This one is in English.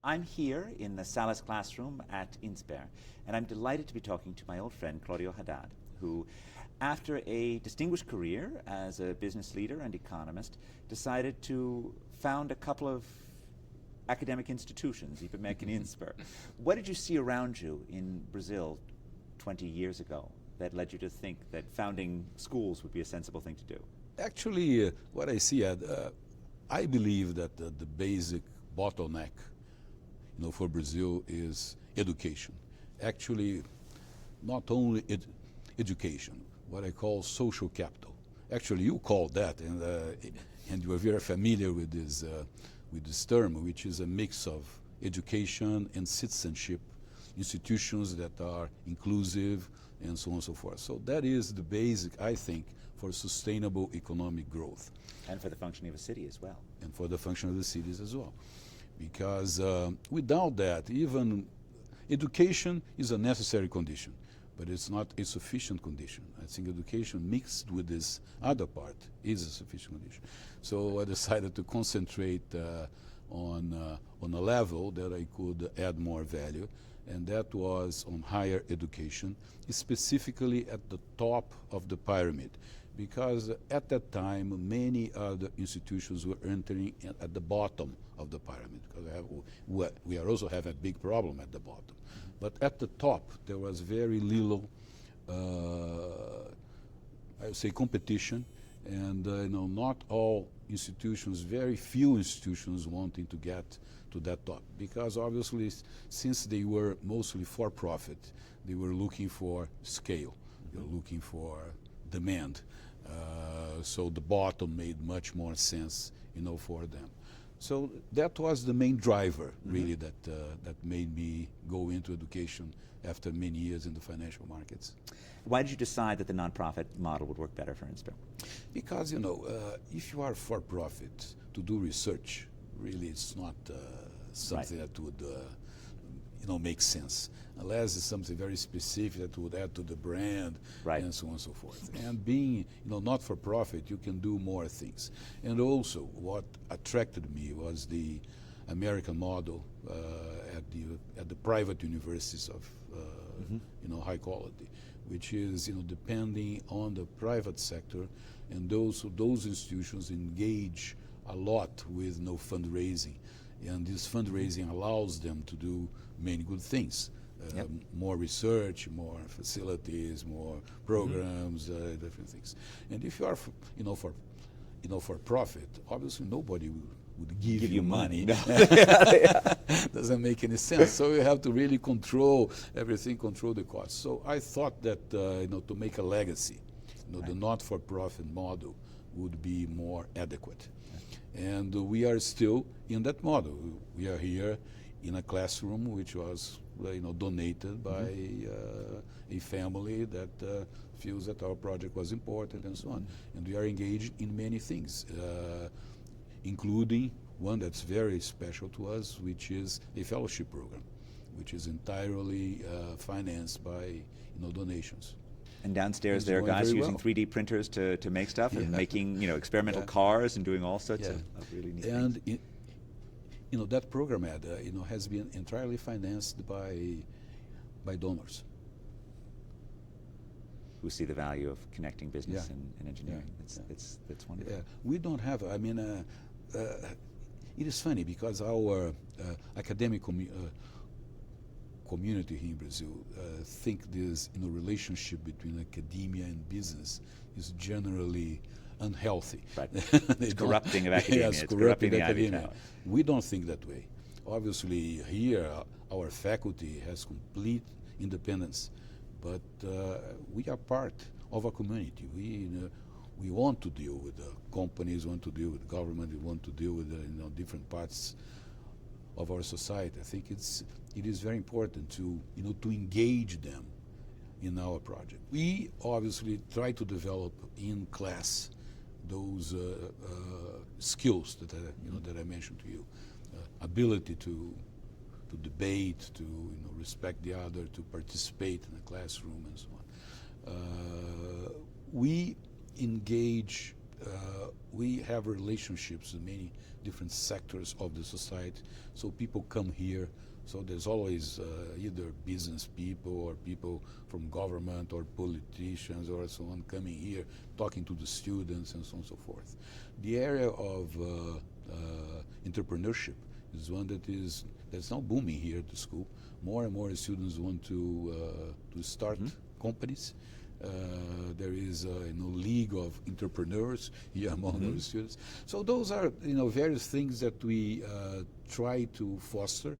I'm here in the Salas classroom at Insper, and I'm delighted to be talking to my old friend Claudio Haddad, who, after a distinguished career as a business leader and economist, decided to found a couple of academic institutions, IPMEC and Insper. What did you see around you in Brazil 20 years ago that led you to think that founding schools would be a sensible thing to do? Actually, what I see, I believe that the basic bottleneck, for Brazil is education. Actually, not only education, what I call social capital. Actually, you call that, and you are very familiar with this term, which is a mix of education and citizenship, institutions that are inclusive, and so on and so forth. So that is the basic, I think, for sustainable economic growth. And for the functioning of a city as well. And for the function of the cities as well. Because without that, even education is a necessary condition, but it's not a sufficient condition. I think education mixed with this other part is a sufficient condition. So I decided to concentrate on a level that I could add more value, and that was on higher education, specifically at the top of the pyramid. Because at that time, many other institutions were entering at the bottom of the pyramid. Because we are also have a big problem at the bottom. But at the top, there was very little, I would say, competition, and not all institutions, very few institutions wanting to get to that top. Because obviously, since they were mostly for-profit, they were looking for scale, they were looking for demand. So the bottom made much more sense, for them. So that was the main driver, really, that made me go into education after many years in the financial markets. Why did you decide that the nonprofit model would work better for Insper? Because, if you are for-profit to do research, really it's not something that would make sense, unless it's something very specific that would add to the brand, and so on and so forth. And being not-for-profit, you can do more things. And also, what attracted me was the American model at the private universities of high quality, which is depending on the private sector, and those institutions engage a lot with fundraising. And this fundraising allows them to do many good things. More research, more facilities, more programs, different things. And if you are, for profit, obviously nobody would give you money. No. Doesn't make any sense. So you have to really control everything, control the costs. So I thought that to make a legacy, the not-for-profit model would be more adequate. And we are still in that model. We are here in a classroom which was donated by a family that feels that our project was important, and so on. And we are engaged in many things, including one that's very special to us, which is a fellowship program, which is entirely financed by donations. And downstairs there are guys using 3D printers to make stuff and making experimental cars and doing all sorts of really neat things. And that program has been entirely financed by donors who see the value of connecting business and engineering. That's wonderful. Yeah. We don't have. It is funny because our academic community here in Brazil think this relationship between academia and business is generally unhealthy. Right. It's corrupting of academia. Yes, it's corrupting the academia. We don't think that way. Obviously, here our faculty has complete independence, but we are part of a community. We want to deal with the companies, want to deal with government, we want to deal with different parts of our society. I think it is very important to engage them in our project. We obviously try to develop in class those skills that I mentioned to you, ability to debate, to respect the other, to participate in the classroom, and so on. We engage we have relationships in many different sectors of the society, so people come here. So there's always either business people or people from government or politicians or so on coming here, talking to the students and so on and so forth. The area of entrepreneurship is one that's now booming here at the school. More and more students want to start companies. There is a league of entrepreneurs here among our students. So those are various things that we try to foster.